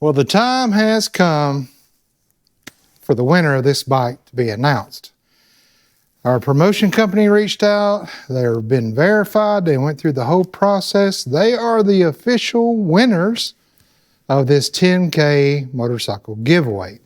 Well, the time has come for the winner of this bike to be announced. Our promotion company reached out. They've been verified. They went through the whole process. They are the official winners of this 10K motorcycle giveaway.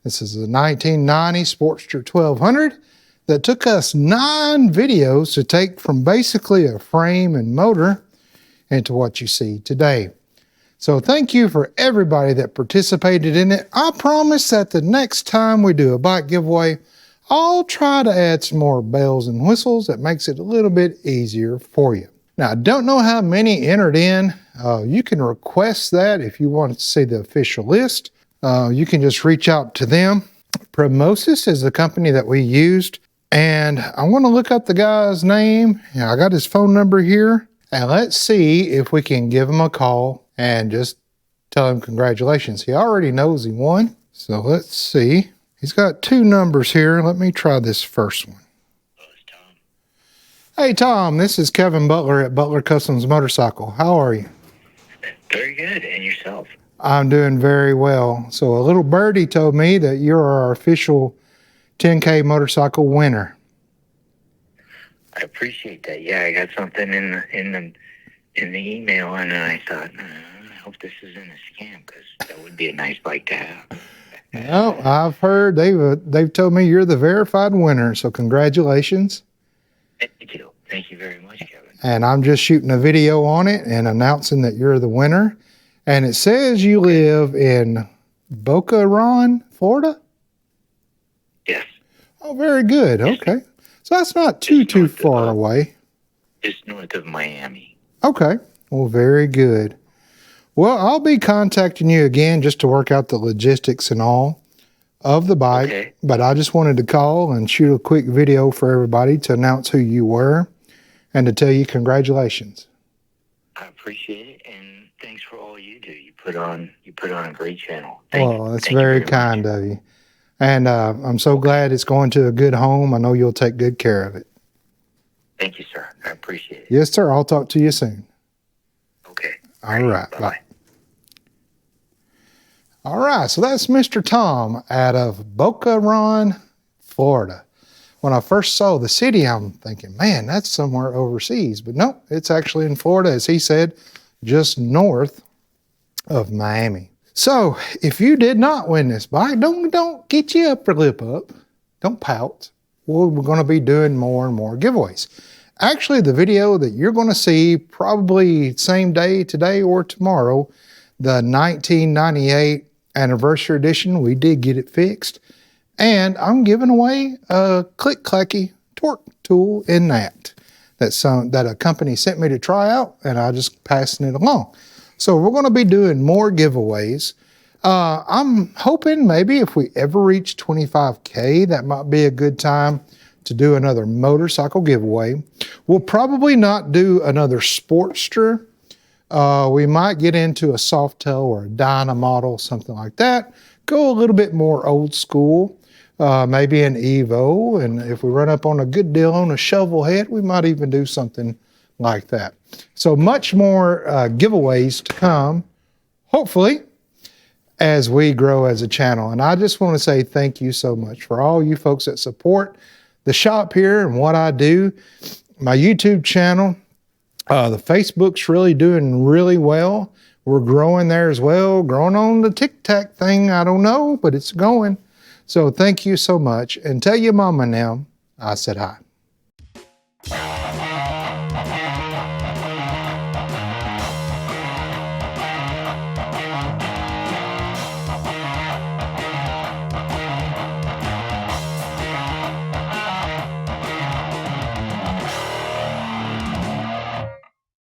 This is a 1990 Sportster 1200 that took us 9 videos to take from basically a frame and motor into what you see today. So thank you for everybody that participated in it. I promise that the next time we do a bike giveaway, I'll try to add some more bells and whistles that makes it a little bit easier for you. Now, I don't know how many entered in. You can request that if you want to see the official list. You can just reach out to them. Promosis is the company that we used, and I want to look up the guy's name. I got his phone number here, and let's see if we can give him a call and just tell him congratulations. He already knows he won, so let's see. He's got 2 numbers here. Let me try this first one. Hey, Tom, this is Kevin Butler at Butler Customs Motorcycle. How are you? Very good. And yourself? I'm doing very well. So a little birdie told me that you're our official 10K motorcycle winner. I appreciate that. Yeah, I got something in the email, and I thought, I hope this isn't a scam, because that would be a nice bike to have. Well, I've heard they've told me you're the verified winner, so congratulations. Thank you. Thank you very much, Kevin. And I'm just shooting a video on it and announcing that you're the winner. And it says you live in Boca Raton, Florida? Yes. Oh, very good. Yes. Okay. So that's not too far away. Just north of Miami. Okay. Well, very good. Well, I'll be contacting you again just to work out the logistics and all of the bike. Okay. But I just wanted to call and shoot a quick video for everybody to announce who you were and to tell you congratulations. I appreciate it, and thanks for all you do. You put on a great channel. Well, that's very kind of you. And I'm so glad it's going to a good home. I know you'll take good care of it. Thank you, sir. I appreciate it. Yes, sir. I'll talk to you soon. Okay. All right. Bye-bye. All right. So that's Mr. Tom out of Boca Raton, Florida. When I first saw the city, I'm thinking, man, that's somewhere overseas. But no, it's actually in Florida, as he said, just north of Miami. So if you did not win this bike, don't get your upper lip up. Don't pout. We're going to be doing more and more giveaways. Actually, the video that you're going to see probably same day today or tomorrow, the 1998 anniversary edition, we did get it fixed. And I'm giving away a click-clacky torque tool in that a company sent me to try out, and I just passing it along. So we're going to be doing more giveaways. I'm hoping maybe if we ever reach 25K, that might be a good time to do another motorcycle giveaway. We'll probably not do another Sportster. We might get into a Softail or a Dyna model, something like that. Go a little bit more old school. Maybe an Evo, and if we run up on a good deal on a shovel head, we might even do something like that. So much more giveaways to come, hopefully, as we grow as a channel. And I just want to say thank you so much for all you folks that support the shop here and what I do. My YouTube channel, the Facebook's really doing really well. We're growing there as well, growing on the TikTok thing. I don't know, but it's going. So thank you so much, and tell your mama now I said hi.